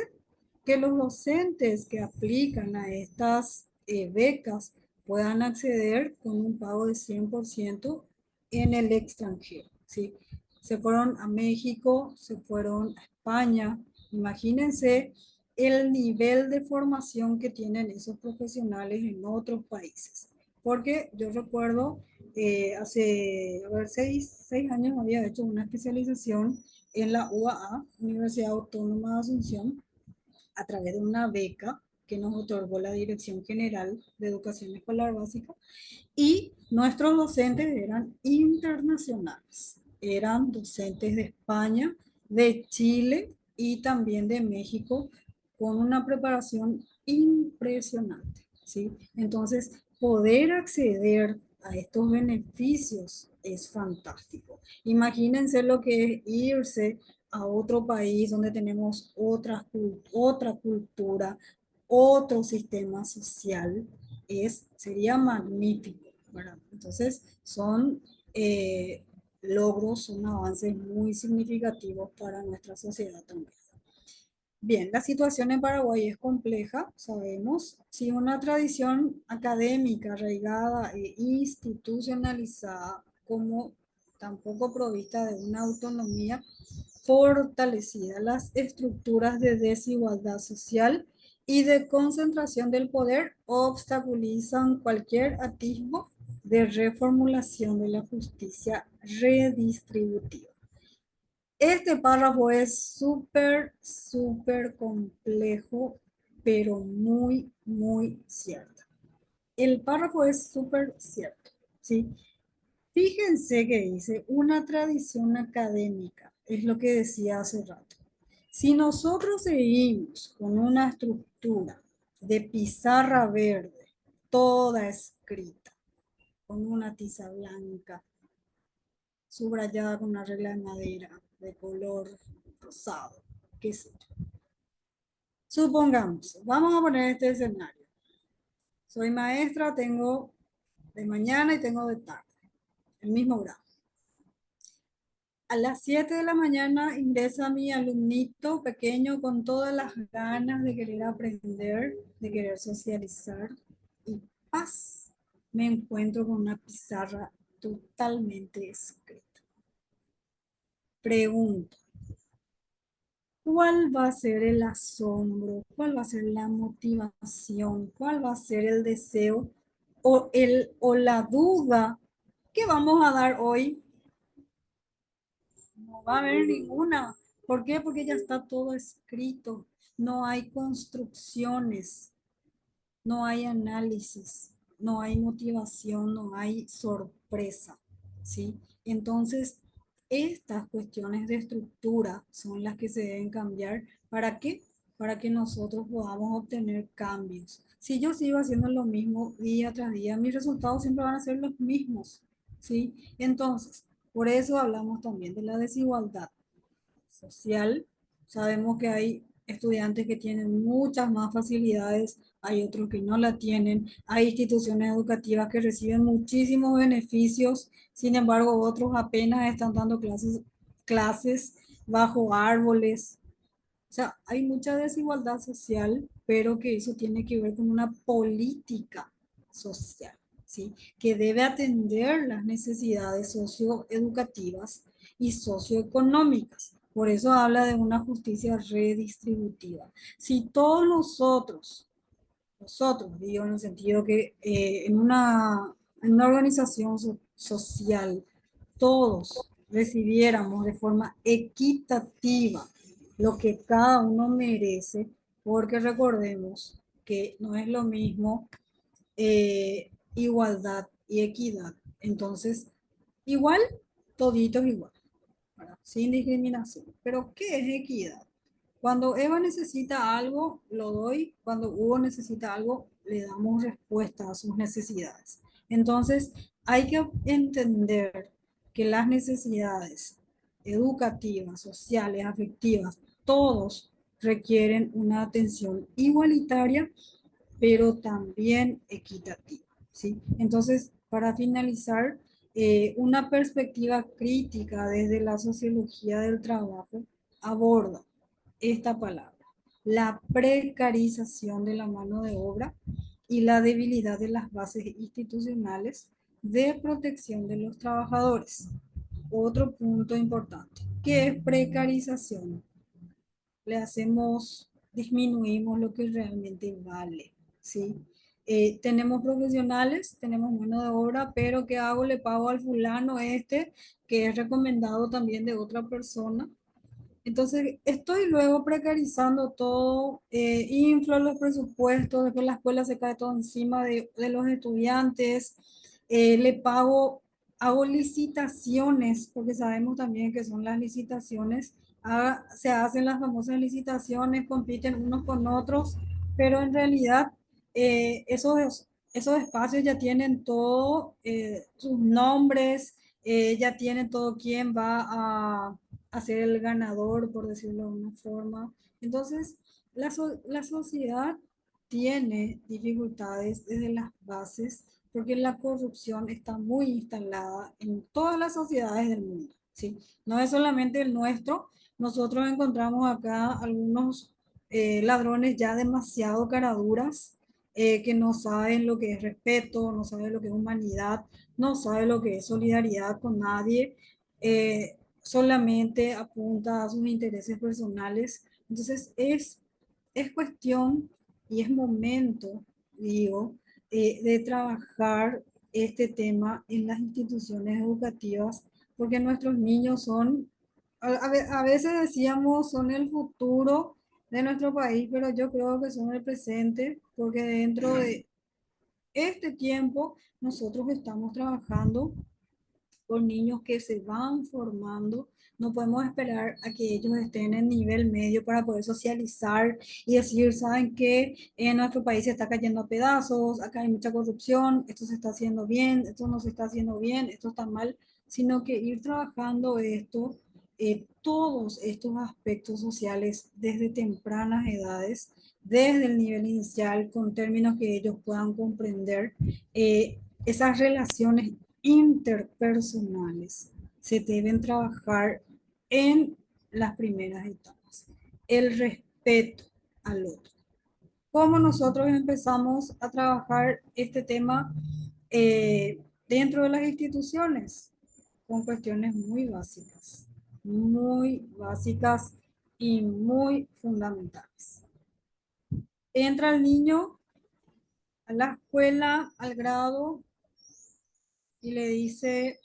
que los docentes que aplican a estas becas puedan acceder con un pago de 100% en el extranjero, ¿sí? Se fueron a México, se fueron a España. Imagínense el nivel de formación que tienen esos profesionales en otros países. Porque yo recuerdo, hace, a ver, 6 años había hecho una especialización en la UAA, Universidad Autónoma de Asunción, a través de una beca que nos otorgó la Dirección General de Educación Escolar Básica, y nuestros docentes eran internacionales, eran docentes de España, de Chile y también de México, con una preparación impresionante, ¿sí? Entonces, poder acceder a estos beneficios es fantástico. Imagínense lo que es irse a otro país donde tenemos otra cultura, otro sistema social, sería magnífico, ¿verdad? Entonces, son logros, son avances muy significativos para nuestra sociedad también. Bien, la situación en Paraguay es compleja, sabemos. Si una tradición académica arraigada e institucionalizada como tampoco provista de una autonomía fortalecida. Las estructuras de desigualdad social y de concentración del poder obstaculizan cualquier atisbo de reformulación de la justicia redistributiva. Este párrafo es súper complejo, pero muy cierto. El párrafo es súper cierto, ¿sí? Fíjense que dice una tradición académica, es lo que decía hace rato. Si nosotros seguimos con una estructura de pizarra verde, toda escrita, con una tiza blanca, subrayada con una regla de madera de color rosado, qué sé yo. Supongamos, vamos a poner este escenario. Soy maestra, tengo de mañana y tengo de tarde, el mismo grado. A las 7 de la mañana ingresa mi alumnito pequeño con todas las ganas de querer aprender, de querer socializar y paz, me encuentro con una pizarra totalmente escrita. Pregunto, ¿cuál va a ser el asombro? ¿Cuál va a ser la motivación? ¿Cuál va a ser el deseo o la duda que vamos a dar hoy? No va a haber ninguna. ¿Por qué? Porque ya está todo escrito. No hay construcciones, no hay análisis, no hay motivación, no hay sorpresa, ¿sí? Entonces, estas cuestiones de estructura son las que se deben cambiar. ¿Para qué? Para que nosotros podamos obtener cambios. Si yo sigo haciendo lo mismo día tras día, mis resultados siempre van a ser los mismos, ¿sí? Entonces, por eso hablamos también de la desigualdad social. Sabemos que hay estudiantes que tienen muchas más facilidades, hay otros que no la tienen, hay instituciones educativas que reciben muchísimos beneficios, sin embargo otros apenas están dando clases bajo árboles. O sea, hay mucha desigualdad social, pero que eso tiene que ver con una política social, ¿sí? Que debe atender las necesidades socioeducativas y socioeconómicas. Por eso habla de una justicia redistributiva. Si todos nosotros, digo en el sentido que en una organización social, todos recibiéramos de forma equitativa lo que cada uno merece, porque recordemos que no es lo mismo igualdad y equidad. Entonces, igual, toditos igual, ¿verdad? Sin discriminación. Pero, ¿qué es equidad? Cuando Eva necesita algo, lo doy. Cuando Hugo necesita algo, le damos respuesta a sus necesidades. Entonces, hay que entender que las necesidades educativas, sociales, afectivas, todos requieren una atención igualitaria, pero también equitativa, ¿sí? Entonces, para finalizar, una perspectiva crítica desde la sociología del trabajo aborda esta palabra, la precarización de la mano de obra y la debilidad de las bases institucionales de protección de los trabajadores. Otro punto importante, ¿qué es precarización? Le hacemos, disminuimos lo que realmente vale, ¿sí? Tenemos profesionales, tenemos mano de obra, pero ¿qué hago? Le pago al fulano este, que es recomendado también de otra persona. Entonces, estoy luego precarizando todo, inflo los presupuestos, después la escuela se cae todo encima de los estudiantes, le pago, hago licitaciones, porque sabemos también que son las licitaciones, se hacen las famosas licitaciones, compiten unos con otros, pero en realidad esos espacios ya tienen todo, sus nombres, ya tienen todo quién va a ser el ganador, por decirlo de una forma. Entonces, la sociedad tiene dificultades desde las bases porque la corrupción está muy instalada en todas las sociedades del mundo, ¿sí? No es solamente el nuestro. Nosotros encontramos acá algunos ladrones ya demasiado caraduras, que no saben lo que es respeto, no saben lo que es humanidad, no saben lo que es solidaridad con nadie, solamente apunta a sus intereses personales. Entonces es cuestión y es momento, digo, de trabajar este tema en las instituciones educativas, porque nuestros niños son, a veces decíamos, son el futuro de nuestro país, pero yo creo que son el presente, porque dentro de este tiempo nosotros estamos trabajando con niños que se van formando. No podemos esperar a que ellos estén en nivel medio para poder socializar y decir, ¿saben qué? En nuestro país se está cayendo a pedazos, acá hay mucha corrupción, esto se está haciendo bien, esto no se está haciendo bien, esto está mal, sino que ir trabajando esto, todos estos aspectos sociales desde tempranas edades, desde el nivel inicial, con términos que ellos puedan comprender, esas relaciones interpersonales se deben trabajar en las primeras etapas. El respeto al otro. ¿Cómo nosotros empezamos a trabajar este tema dentro de las instituciones? Con cuestiones muy básicas y muy fundamentales. Entra el niño a la escuela, al grado, y le dice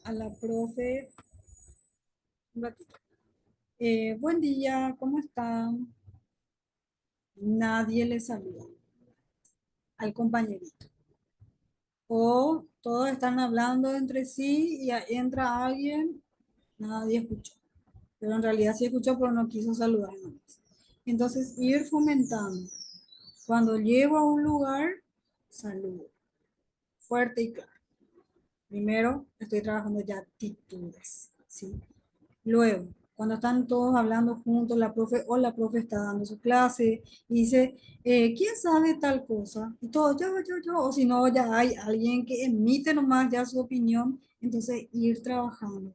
a la profe, un ratito, buen día, ¿cómo están? Nadie le saluda al compañerito. O todos están hablando entre sí y entra alguien, nadie escuchó. Pero en realidad sí escuchó, pero no quiso saludar nomás. Entonces, ir fomentando. Cuando llego a un lugar, saludo. Fuerte y claro. Primero, estoy trabajando ya actitudes, ¿sí? Luego, cuando están todos hablando juntos, la profe está dando su clase y dice, ¿quién sabe tal cosa? Y todo, yo, o si no, ya hay alguien que emite nomás ya su opinión, entonces ir trabajando.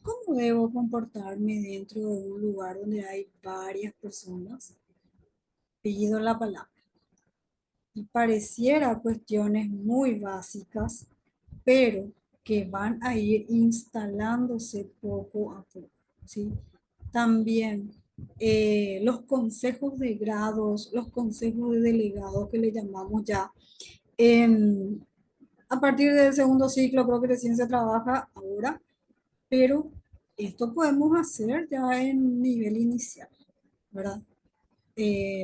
¿Cómo debo comportarme dentro de un lugar donde hay varias personas? Pido la palabra. Y pareciera cuestiones muy básicas, pero que van a ir instalándose poco a poco, ¿sí? También los consejos de grados, los consejos de delegados que le llamamos ya, em, a partir del segundo ciclo creo que recién se trabaja ahora, pero esto podemos hacer ya en nivel inicial, ¿verdad?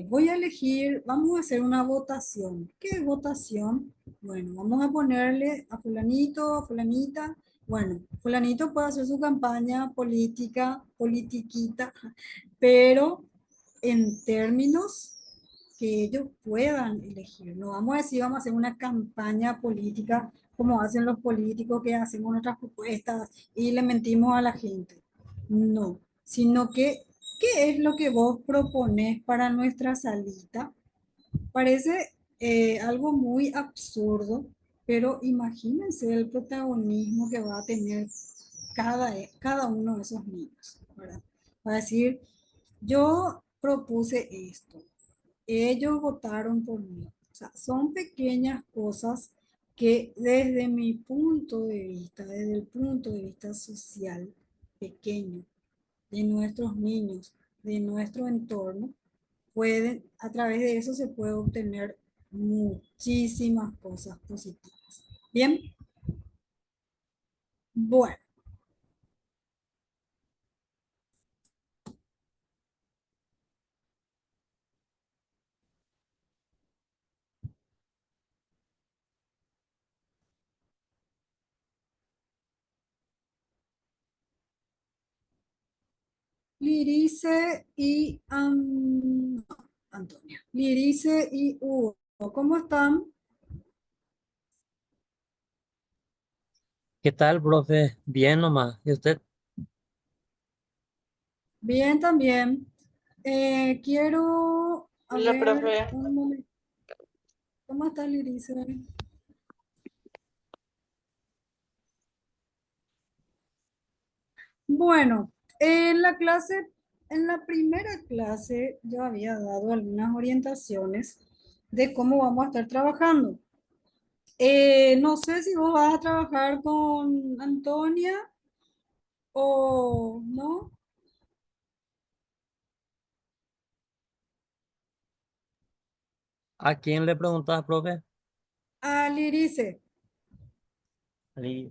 Voy a elegir, vamos a hacer una votación. ¿Qué votación? Bueno, vamos a ponerle a fulanito, a fulanita. Bueno, fulanito puede hacer su campaña política, politiquita, pero en términos que ellos puedan elegir. No vamos a decir, vamos a hacer una campaña política como hacen los políticos que hacemos nuestras propuestas y le mentimos a la gente. No, sino que ¿qué es lo que vos proponés para nuestra salita? Parece algo muy absurdo, pero imagínense el protagonismo que va a tener cada uno de esos niños, ¿verdad? Va a decir, yo propuse esto, ellos votaron por mí. O sea, son pequeñas cosas que desde mi punto de vista, desde el punto de vista social pequeño, de nuestros niños, de nuestro entorno, pueden, a través de eso se puede obtener muchísimas cosas positivas. Bien, bueno, Lirice y no, Antonia, Lirice y Hugo, ¿cómo están? ¿Qué tal, profe? Bien nomás. ¿Y usted? Bien también. Quiero, a Hola, ver, profe. un momento, ¿cómo está Lirice? Bueno, en la primera clase yo había dado algunas orientaciones de cómo vamos a estar trabajando. No sé si vos vas a trabajar con Antonia o no. ¿A quién le preguntas, profe? A Lirice. Ahí,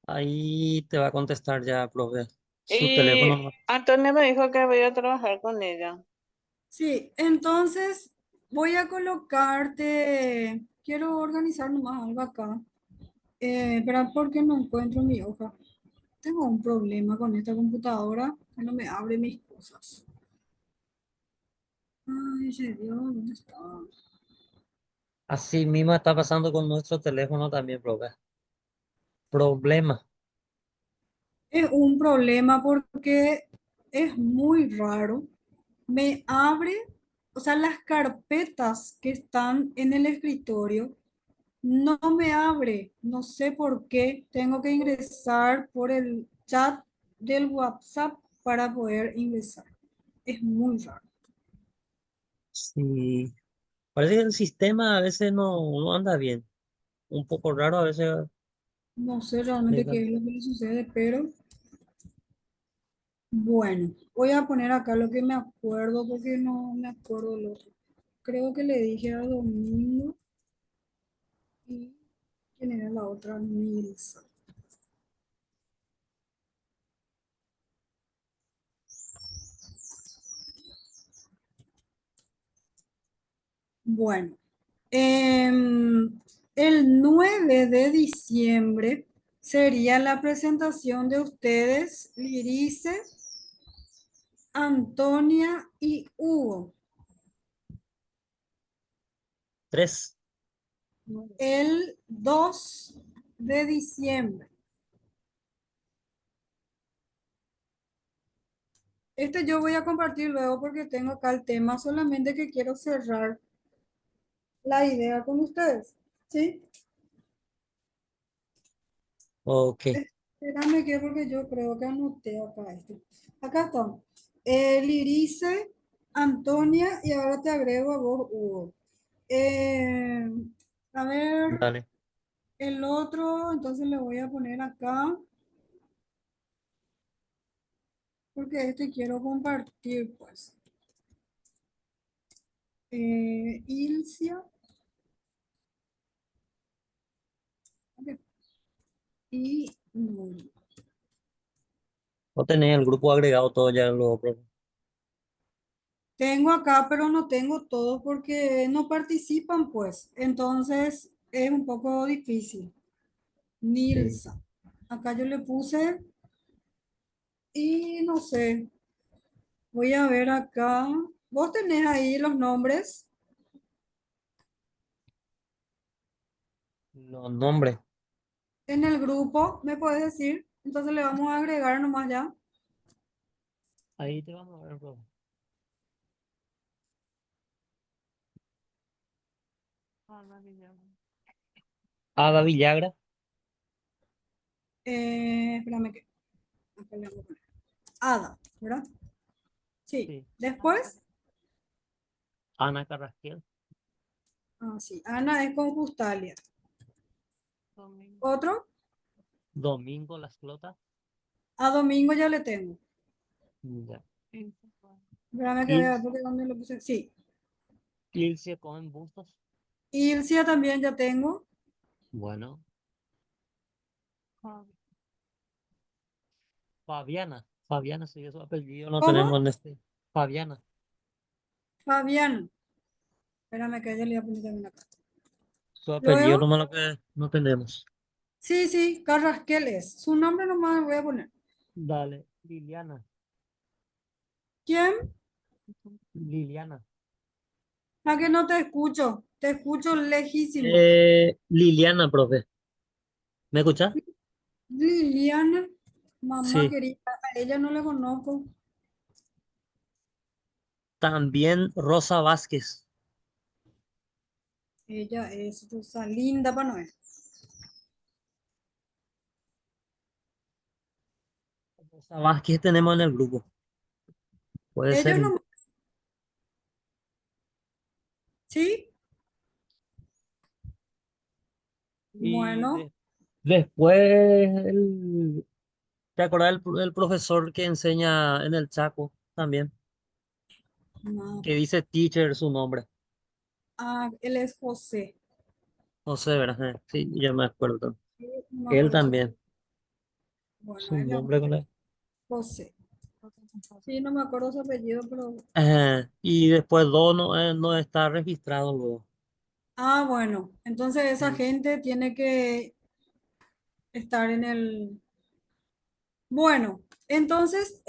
ahí te va a contestar ya, profe. Su Y teléfono. Antonio me dijo que voy a trabajar con ella. Sí, entonces voy a colocarte, quiero organizar nomás algo acá, pero porque no encuentro mi hoja. Tengo un problema con esta computadora que no me abre mis cosas. Ay, se dio, ¿dónde está? Así mismo está pasando con nuestro teléfono también, profe. Problema. Es un problema porque es muy raro. Me abre, o sea, las carpetas que están en el escritorio no me abre. No sé por qué. Tengo que ingresar por el chat del WhatsApp para poder ingresar. Es muy raro. Sí. Parece que el sistema a veces no anda bien. Un poco raro a veces. No sé realmente Venga. qué es lo que le sucede, pero bueno, voy a poner acá lo que me acuerdo porque no me acuerdo el otro. Creo que le dije a Domingo y quién era la otra, Nilsa. Bueno, el 9 de diciembre sería la presentación de ustedes, Lirice, Antonia y Hugo. Tres. El 2 de diciembre. Este yo voy a compartir luego porque tengo acá el tema, solamente que quiero cerrar la idea con ustedes. ¿Sí? Ok. Espérame que porque yo creo que anoté acá este. Acá están. Lirice, Antonia y ahora te agrego a vos, Hugo. Eh, a ver, Dale. el otro, entonces le voy a poner acá porque este quiero compartir, pues. Ilcia ok, y Nuri. No tenés el grupo agregado todo ya, lo, profe. Tengo acá, pero no tengo todos porque no participan, pues. Entonces es un poco difícil. Sí. Nilsa. Acá yo le puse y no sé, voy a ver acá. ¿Vos tenés ahí los nombres Los nombres. en el grupo? ¿Me puedes decir? Entonces le vamos a agregar nomás ya. Ahí te vamos a ver, profe. Ada Villagra. Espérame que acá le vamos a poner. Ada, ¿verdad? Sí. Sí. Después, Ana Carrasquel. sí, Ana es con Justalia. Otro, Domingo Las Clotas. a Domingo ya le tengo. Ya. Espérame que Il- vea porque dónde lo puse. Sí. Ilse Cohen Bustos. Ilcia también ya tengo. Bueno. Fabiana. Fabiana, sí, su apellido no tenemos ¿Cómo? en este. Fabiana. Fabián. Espérame que ella le voy a poner también acá. Su apellido Luego, nomás lo que no tenemos. sí, sí, Carrasquel es. Su nombre nomás voy a poner. Dale. Liliana. ¿Quién? Liliana. A que no te escucho. Te escucho lejísimo. Liliana, profe. ¿Me escucha? Liliana, mamá Sí. querida, a ella no le conozco. También Rosa Vázquez. Ella es Rosalinda Panoel. O sea, más que tenemos en el grupo. Puede ser. Ellos no, ¿sí? Y Bueno, después, ¿te acuerdas del profesor que enseña en el Chaco también? no, Que dice teacher su nombre. él es José. No sé, ¿verdad? Sí, yo me acuerdo. Sí, no me Él acuerdo su, también. bueno, Su él es nombre con él. José. Sí, no me acuerdo su apellido, pero... Y después dos no está registrado luego. Ah, bueno, entonces esa Mm. gente tiene que estar en el... Bueno, entonces,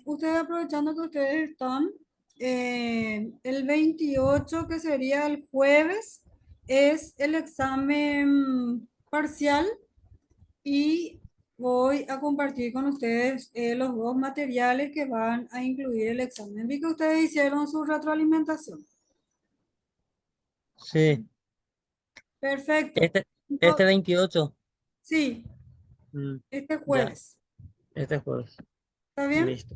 ustedes aprovechando que ustedes están, el 28 que sería el jueves, es el examen parcial y voy a compartir con ustedes los dos materiales que van a incluir el examen. Vi que ustedes hicieron su retroalimentación. Sí, Perfecto. este 28. Sí, Mm, este ya, jueves. este jueves. ¿Está bien? Listo.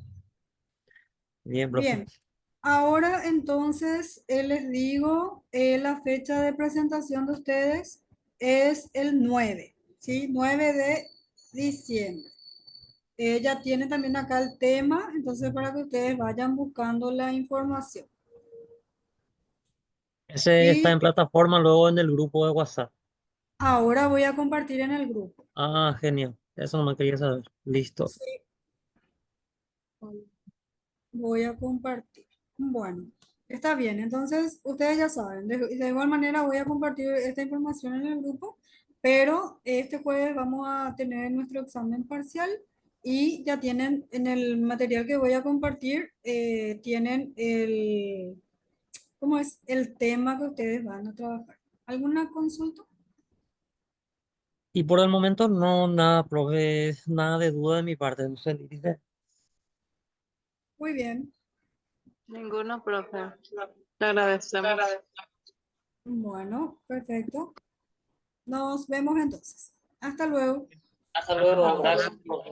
Bien, profe. Bien. Ahora entonces les digo, la fecha de presentación de ustedes es el 9, ¿sí? 9 de diciembre. Ella tiene también acá el tema, entonces para que ustedes vayan buscando la información. Ese está Y en plataforma luego en el grupo de WhatsApp. ahora voy a compartir en el grupo. Ah, genial. Eso no me quería saber. Listo. Sí, voy a compartir. Bueno, está bien. Entonces, ustedes ya saben. De igual manera voy a compartir esta información en el grupo, pero este jueves vamos a tener nuestro examen parcial y ya tienen en el material que voy a compartir, tienen ¿cómo es? El tema que ustedes van a trabajar. ¿Alguna consulta? Y por el momento no, nada, profe, nada de duda de mi parte. No sé, dice. Muy bien. Ninguno, profe. Te agradecemos. Bueno, perfecto. Nos vemos entonces. Hasta luego. Hasta luego, gracias, profe.